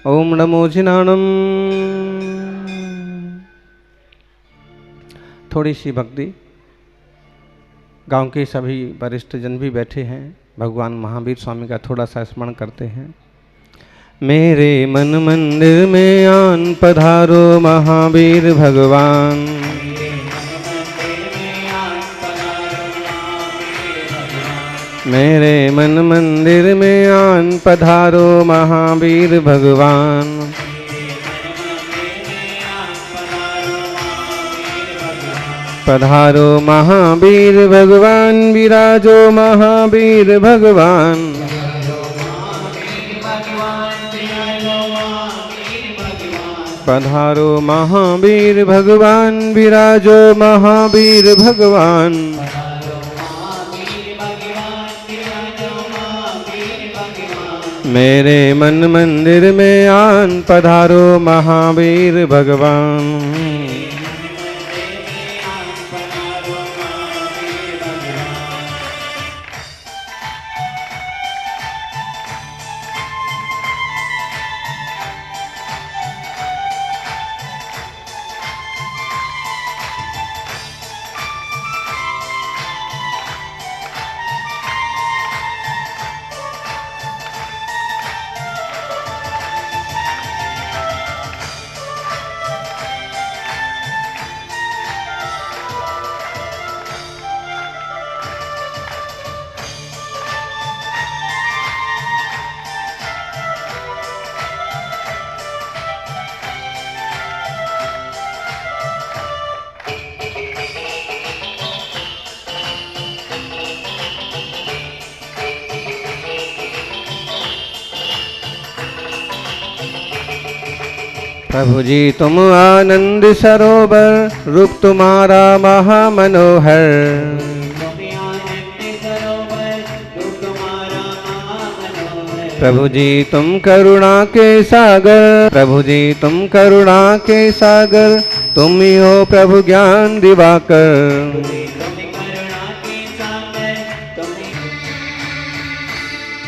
ओम नमो जिनाणम। थोड़ी सी भक्ति। गांव के सभी वरिष्ठ जन भी बैठे हैं, भगवान महावीर स्वामी का थोड़ा सा स्मरण करते हैं। मेरे मन मंदिर में आन पधारो महावीर भगवान। मेरे मन मंदिर में आन पधारो महावीर भगवान। पधारो महावीर भगवान, विराजो महावीर भगवान। पधारो महावीर भगवान, विराजो महावीर भगवान। मेरे मन मंदिर में आन पधारो महावीर भगवान। प्रभु जी तुम आनंद सरोवर, रूप तुम्हारा महामनोहर। प्रभु जी तुम करुणा के सागर, प्रभु जी तुम करुणा के सागर, तुम ही हो प्रभु ज्ञान दिवाकर।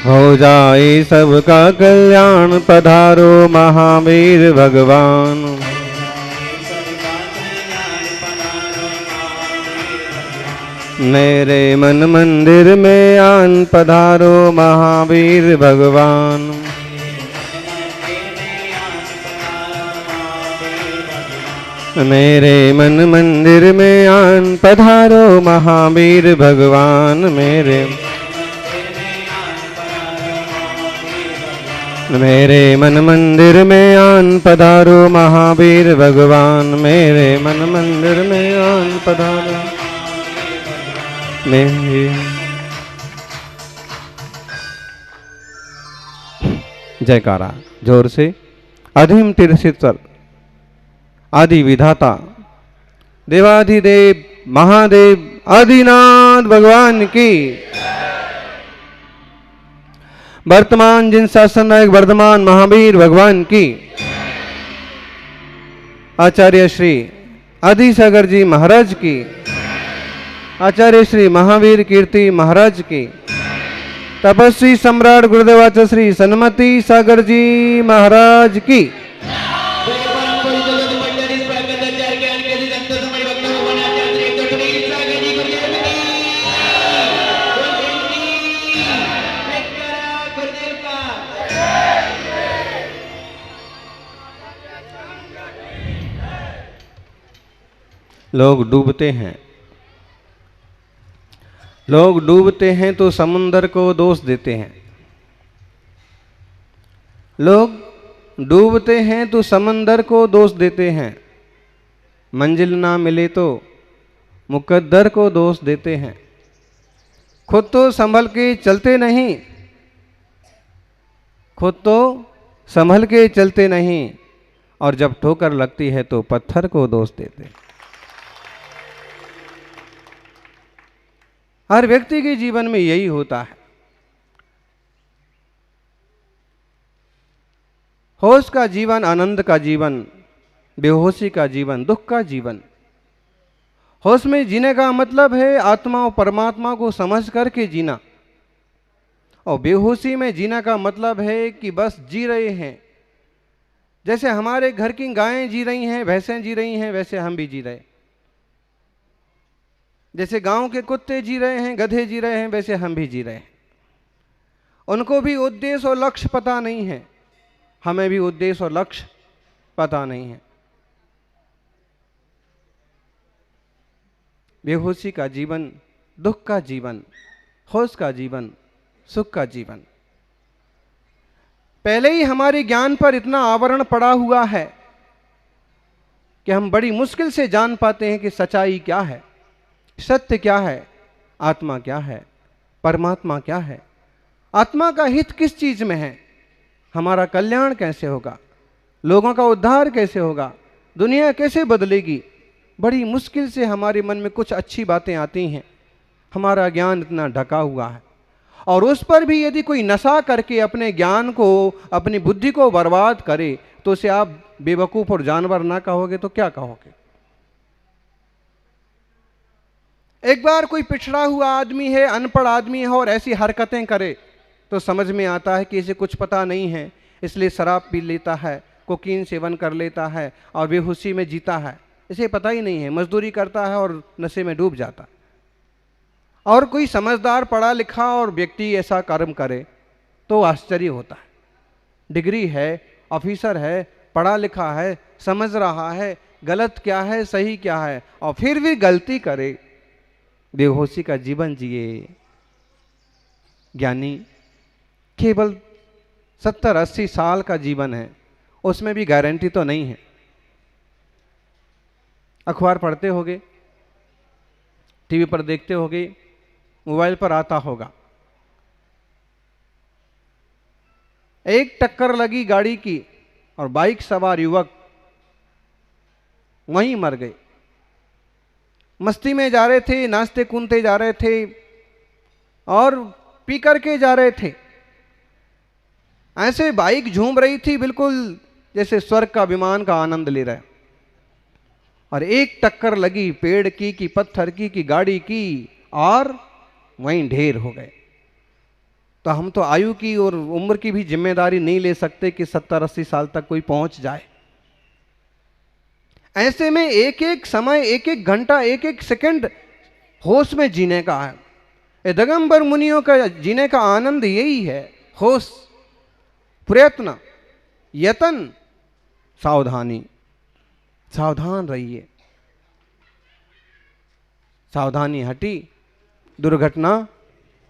हो जाए सबका कल्याण, पधारो महावीर भगवान। मेरे मन मंदिर में आन पधारो महावीर भगवान। मेरे मन मंदिर में आन पधारो महावीर भगवान। मेरे मन मंदिर में आन पधारो महावीर भगवान। मेरे मन मंदिर में आन पधारो मेरे। जयकारा जोर से। अधिम तीर्थेश्वर आदि विधाता देवाधिदेव महादेव आदिनाथ भगवान की। वर्तमान जिन शासन नायक वर्धमान महावीर भगवान की। आचार्य श्री आदिसागर जी महाराज की। आचार्य श्री महावीर कीर्ति महाराज की। तपस्वी सम्राट गुरुदेवाचार्य श्री सन्मति सागर जी महाराज की। लोग डूबते हैं, लोग डूबते हैं तो समुंदर को दोष देते हैं। लोग डूबते हैं तो समंदर को दोष देते हैं। मंजिल ना मिले तो मुकद्दर को दोष देते हैं। खुद तो संभल के चलते नहीं, खुद तो संभल के चलते नहीं, और जब ठोकर लगती है तो पत्थर को दोष देते हैं। हर व्यक्ति के जीवन में यही होता है। होश का जीवन, आनंद का जीवन, बेहोशी का जीवन, दुख का जीवन। होश में जीने का मतलब है आत्मा और परमात्मा को समझ करके जीना, और बेहोशी में जीना का मतलब है कि बस जी रहे हैं, जैसे हमारे घर की गायें जी रही हैं, भैंसें जी रही हैं, वैसे हम भी जी रहे। जैसे गांव के कुत्ते जी रहे हैं, गधे जी रहे हैं, वैसे हम भी जी रहे हैं। उनको भी उद्देश्य और लक्ष्य पता नहीं है, हमें भी उद्देश्य और लक्ष्य पता नहीं है। बेहोशी का जीवन, दुख का जीवन, होश का जीवन, सुख का जीवन। पहले ही हमारे ज्ञान पर इतना आवरण पड़ा हुआ है कि हम बड़ी मुश्किल से जान पाते हैं कि सच्चाई क्या है, सत्य क्या है, आत्मा क्या है, परमात्मा क्या है, आत्मा का हित किस चीज में है, हमारा कल्याण कैसे होगा, लोगों का उद्धार कैसे होगा, दुनिया कैसे बदलेगी। बड़ी मुश्किल से हमारे मन में कुछ अच्छी बातें आती हैं। हमारा ज्ञान इतना ढका हुआ है, और उस पर भी यदि कोई नशा करके अपने ज्ञान को, अपनी बुद्धि को बर्बाद करे, तो उसे आप बेवकूफ और जानवर ना कहोगे तो क्या कहोगे। एक बार कोई पिछड़ा हुआ आदमी है, अनपढ़ आदमी है, और ऐसी हरकतें करे तो समझ में आता है कि इसे कुछ पता नहीं है, इसलिए शराब पी लेता है, कोकीन सेवन कर लेता है और बेहोशी में जीता है। इसे पता ही नहीं है, मजदूरी करता है और नशे में डूब जाता है। और कोई समझदार पढ़ा लिखा और व्यक्ति ऐसा कर्म करे तो आश्चर्य होता है। डिग्री है, ऑफिसर है, पढ़ा लिखा है, समझ रहा है गलत क्या है सही क्या है, और फिर भी गलती करे, बेहोशी का जीवन जिए। ज्ञानी केवल 70-80 साल का जीवन है, उसमें भी गारंटी तो नहीं है। अखबार पढ़ते होगे, टीवी पर देखते होगे, मोबाइल पर आता होगा, एक टक्कर लगी गाड़ी की और बाइक सवार युवक वहीं मर गए। मस्ती में जा रहे थे, नाचते कूदते जा रहे थे और पी करके जा रहे थे। ऐसे बाइक झूम रही थी बिल्कुल जैसे स्वर्ग का विमान का आनंद ले रहे, और एक टक्कर लगी पेड़ की कि पत्थर की गाड़ी की, और वहीं ढेर हो गए। तो हम तो आयु की और उम्र की भी जिम्मेदारी नहीं ले सकते कि 70-80 साल तक कोई पहुंच जाए। ऐसे में एक एक समय, एक एक घंटा, एक एक सेकंड होश में जीने का है। ये दिगंबर मुनियों का जीने का आनंद यही है, होश, प्रयत्न, यतन, सावधानी। सावधान रहिए। सावधानी हटी, दुर्घटना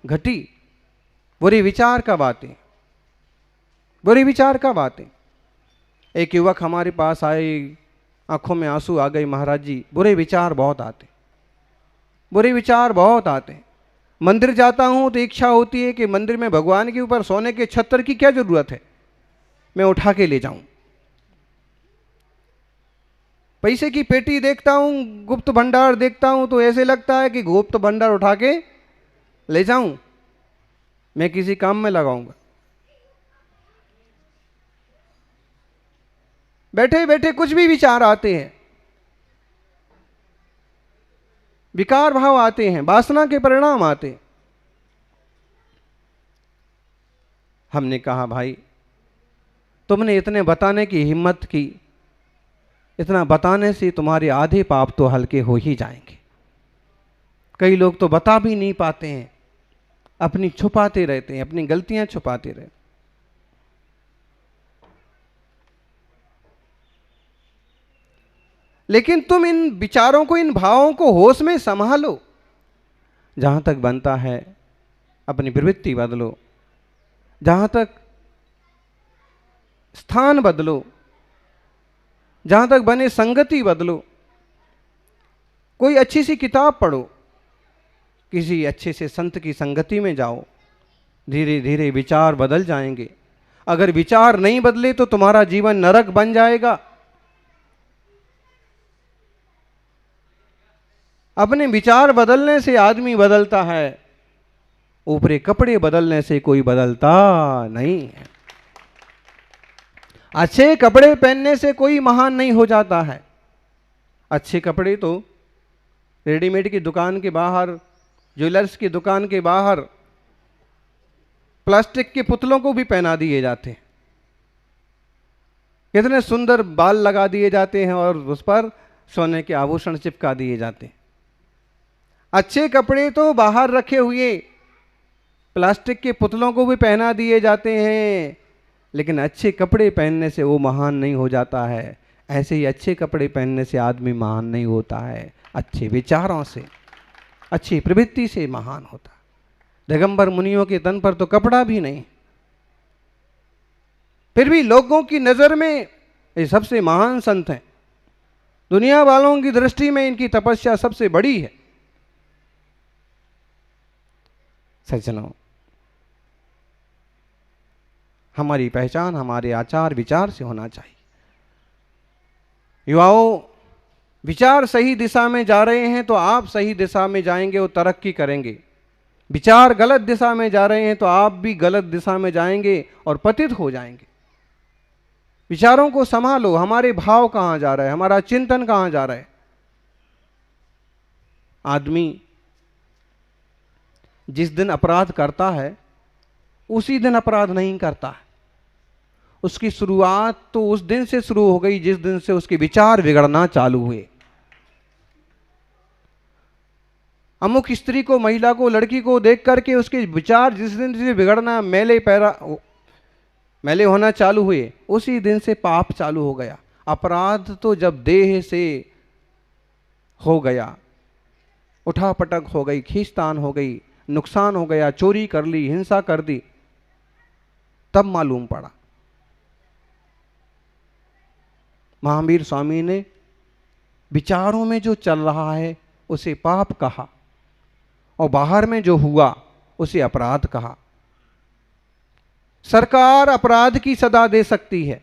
घटी। बुरे विचार का बातें, बुरे विचार का बातें। एक युवक हमारे पास आए, आंखों में आंसू आ गए, महाराज जी बुरे विचार बहुत आते, बुरे विचार बहुत आते। मंदिर जाता हूं तो इच्छा होती है कि मंदिर में भगवान के ऊपर सोने के छत्र की क्या जरूरत है, मैं उठा के ले जाऊं। पैसे की पेटी देखता हूं, गुप्त भंडार देखता हूं तो ऐसे लगता है कि गुप्त भंडार उठा के ले जाऊं, मैं किसी काम में लगाऊंगा। बैठे बैठे कुछ भी विचार आते हैं, विकार भाव आते हैं, वासना के परिणाम आते हैं। हमने कहा भाई तुमने इतने बताने की हिम्मत की, इतना बताने से तुम्हारे आधे पाप तो हल्के हो ही जाएंगे। कई लोग तो बता भी नहीं पाते हैं, अपनी छुपाते रहते हैं, अपनी गलतियां छुपाते रहते। लेकिन तुम इन विचारों को, इन भावों को होश में संभालो। जहां तक बनता है अपनी प्रवृत्ति बदलो, जहां तक स्थान बदलो, जहां तक बने संगति बदलो। कोई अच्छी सी किताब पढ़ो, किसी अच्छे से संत की संगति में जाओ, धीरे धीरे विचार बदल जाएंगे। अगर विचार नहीं बदले तो तुम्हारा जीवन नरक बन जाएगा। अपने विचार बदलने से आदमी बदलता है, ऊपरी कपड़े बदलने से कोई बदलता नहीं है। अच्छे कपड़े पहनने से कोई महान नहीं हो जाता है। अच्छे कपड़े तो रेडीमेड की दुकान के बाहर, ज्वेलर्स की दुकान के बाहर प्लास्टिक के पुतलों को भी पहना दिए जाते हैं। कितने सुंदर बाल लगा दिए जाते हैं और उस पर सोने के आभूषण चिपका दिए जाते हैं। अच्छे कपड़े तो बाहर रखे हुए प्लास्टिक के पुतलों को भी पहना दिए जाते हैं, लेकिन अच्छे कपड़े पहनने से वो महान नहीं हो जाता है। ऐसे ही अच्छे कपड़े पहनने से आदमी महान नहीं होता है, अच्छे विचारों से, अच्छी प्रवृत्ति से महान होता है। दिगंबर मुनियों के तन पर तो कपड़ा भी नहीं, फिर भी लोगों की नजर में ये सबसे महान संत हैं। दुनिया वालों की दृष्टि में इनकी तपस्या सबसे बड़ी है। सज्जनों, हमारी पहचान हमारे आचार विचार से होना चाहिए। युवाओं, विचार सही दिशा में जा रहे हैं तो आप सही दिशा में जाएंगे और तरक्की करेंगे। विचार गलत दिशा में जा रहे हैं तो आप भी गलत दिशा में जाएंगे और पतित हो जाएंगे। विचारों को संभालो। हमारे भाव कहां जा रहा है, हमारा चिंतन कहां जा रहा है। आदमी जिस दिन अपराध करता है उसी दिन अपराध नहीं करता है। उसकी शुरुआत तो उस दिन से शुरू हो गई जिस दिन से उसके विचार बिगड़ना चालू हुए। अमुक स्त्री को, महिला को, लड़की को देख करके उसके विचार जिस दिन से बिगड़ना, मैले होना चालू हुए, उसी दिन से पाप चालू हो गया। अपराध तो जब देह से हो गया, उठापटक हो गई, खींचतान हो गई, नुकसान हो गया, चोरी कर ली, हिंसा कर दी, तब मालूम पड़ा। महावीर स्वामी ने विचारों में जो चल रहा है उसे पाप कहा और बाहर में जो हुआ उसे अपराध कहा। सरकार अपराध की सजा दे सकती है,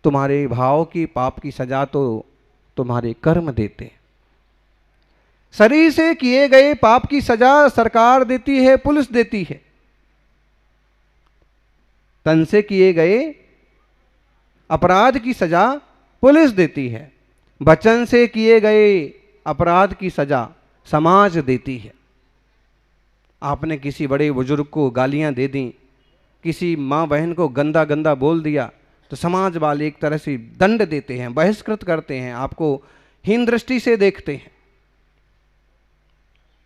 तुम्हारे भाव की पाप की सजा तो तुम्हारे कर्म देते हैं। शरीर से किए गए पाप की सजा सरकार देती है, पुलिस देती है। तन से किए गए अपराध की सजा पुलिस देती है। वचन से किए गए अपराध की सजा समाज देती है। आपने किसी बड़े बुजुर्ग को गालियां दे दी, किसी माँ बहन को गंदा गंदा बोल दिया, तो समाज वाले एक तरह से दंड देते हैं, बहिष्कृत करते हैं, आपको हीन दृष्टि से देखते हैं।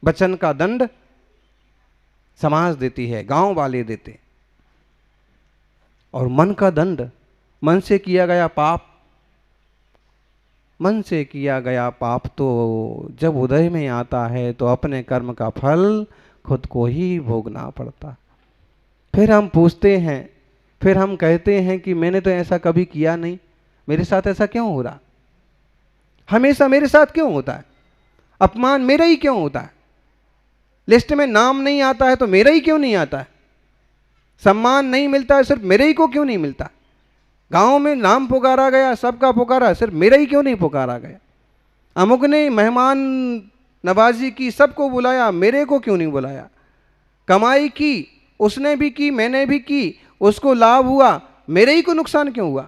वचन का दंड समाज देती है, गांव वाले देते। और मन का दंड, मन से किया गया पाप, मन से किया गया पाप तो जब उदय में आता है तो अपने कर्म का फल खुद को ही भोगना पड़ता। फिर हम पूछते हैं, फिर हम कहते हैं कि मैंने तो ऐसा कभी किया नहीं, मेरे साथ ऐसा क्यों हो रहा, हमेशा मेरे साथ क्यों होता है, अपमान मेरा ही क्यों होता है, लिस्ट में नाम नहीं आता है तो मेरा ही क्यों नहीं आता है, सम्मान नहीं मिलता है सिर्फ मेरे ही को क्यों नहीं मिलता, गांव में नाम पुकारा गया, सबका पुकारा, सिर्फ मेरा ही क्यों नहीं पुकारा गया, अमुक ने मेहमान नवाजी की, सबको बुलाया, मेरे को क्यों नहीं बुलाया, कमाई की, उसने भी की, मैंने भी की, उसको लाभ हुआ, मेरे ही को नुकसान क्यों हुआ।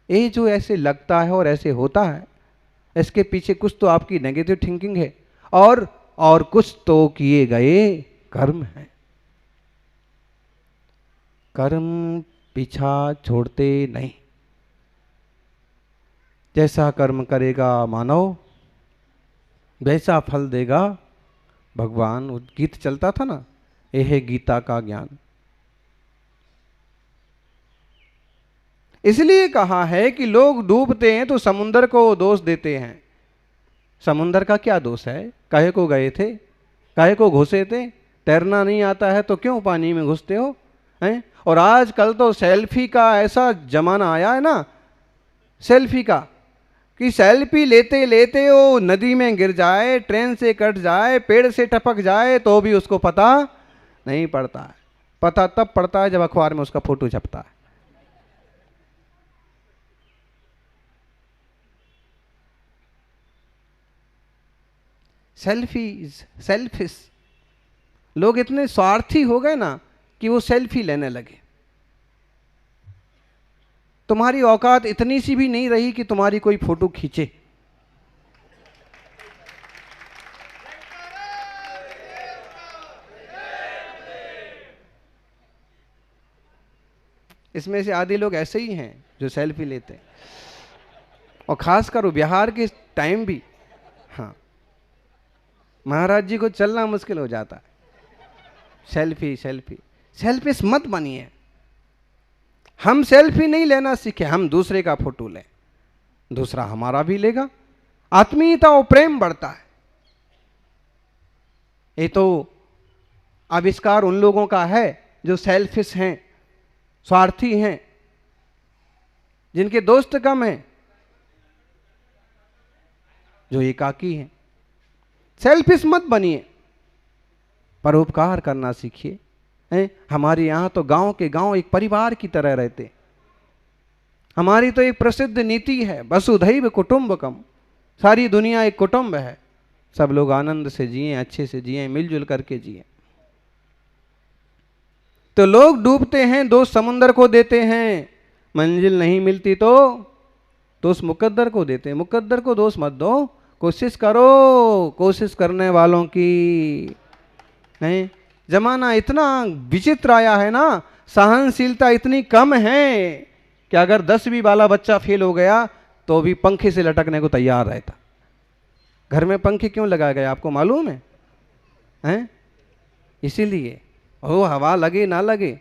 ये जो ऐसे लगता है और ऐसे होता है, इसके पीछे कुछ तो आपकी नेगेटिव थिंकिंग है और कुछ तो किए गए कर्म हैं। कर्म पीछा छोड़ते नहीं। जैसा कर्म करेगा मानव वैसा फल देगा भगवान। वो गीत चलता था ना, यह है गीता का ज्ञान। इसलिए कहा है कि लोग डूबते हैं तो समुंदर को दोष देते हैं। समुंदर का क्या दोष है, काहे को गए थे, काहे को घुसे थे, तैरना नहीं आता है तो क्यों पानी में घुसते हो हैं। और आजकल तो सेल्फी का ऐसा जमाना आया है ना, सेल्फी का, कि सेल्फी लेते लेते वो नदी में गिर जाए, ट्रेन से कट जाए, पेड़ से टपक जाए तो भी उसको पता नहीं पड़ता है। पता तब पड़ता है जब अखबार में उसका फोटो छपता है। सेल्फीज, सेल्फिश, लोग इतने स्वार्थी हो गए ना कि वो सेल्फी लेने लगे। तुम्हारी औकात इतनी सी भी नहीं रही कि तुम्हारी कोई फोटो खींचे। इसमें से आधे लोग ऐसे ही हैं जो सेल्फी लेते हैं, और खासकर बिहार के टाइम भी। हाँ, महाराज जी को चलना मुश्किल हो जाता है। सेल्फी सेल्फी सेल्फिश मत बनिए। हम सेल्फी नहीं लेना सीखे, हम दूसरे का फोटो लें, दूसरा हमारा भी लेगा, आत्मीयता और प्रेम बढ़ता है। ये तो आविष्कार उन लोगों का है जो सेल्फिश हैं, स्वार्थी हैं, जिनके दोस्त कम हैं, जो एकाकी हैं। सेल्फिश मत बनिए, परोपकार करना सीखिए। हमारे यहाँ तो गांव के गांव एक परिवार की तरह रहते। हमारी तो एक प्रसिद्ध नीति है, वसुधैव कुटुंबकम, सारी दुनिया एक कुटुंब है, सब लोग आनंद से जिए, अच्छे से जिए, मिलजुल करके जिए। तो लोग डूबते हैं, दोष समुंदर को देते हैं, मंजिल नहीं मिलती तो दोष मुकद्दर को देते हैं। मुकद्दर को दोष मत दो, कोशिश करो, कोशिश करने वालों की। नहीं, जमाना इतना विचित्र आया है ना, सहनशीलता इतनी कम है कि अगर 10वीं वाला बच्चा फेल हो गया तो भी पंखे से लटकने को तैयार रहता। घर में पंखे क्यों लगाए गए आपको मालूम है? हैं? इसीलिए वो हवा लगे ना लगे,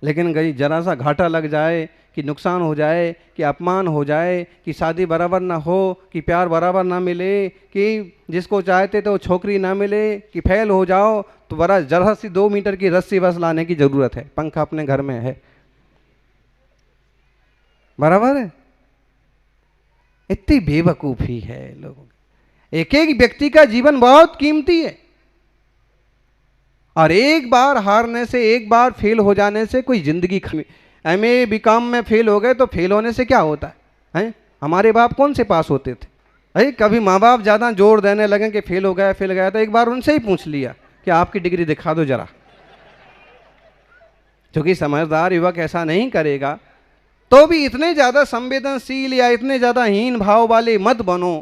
लेकिन गई जरा सा घाटा लग जाए, कि नुकसान हो जाए, कि अपमान हो जाए, कि शादी बराबर ना हो, कि प्यार बराबर ना मिले, कि जिसको चाहते तो छोकरी ना मिले, कि फेल हो जाओ, तो बड़ा जरा सी 2 मीटर की रस्सी बस लाने की जरूरत है, पंखा अपने घर में है। बराबर है? इतनी बेवकूफ़ी है लोगों की। एक एक व्यक्ति का जीवन बहुत कीमती है, और एक बार हारने से, एक बार फेल हो जाने से कोई जिंदगी MA BCom में फेल हो गए तो फेल होने से क्या होता है? हमारे बाप कौन से पास होते थे? अरे कभी माँ बाप ज़्यादा जोर देने लगे कि फेल हो गया, तो एक बार उनसे ही पूछ लिया कि आपकी डिग्री दिखा दो जरा। क्योंकि समझदार युवक ऐसा नहीं करेगा। तो भी इतने ज़्यादा संवेदनशील या इतने ज़्यादा हीन भाव वाले मत बनो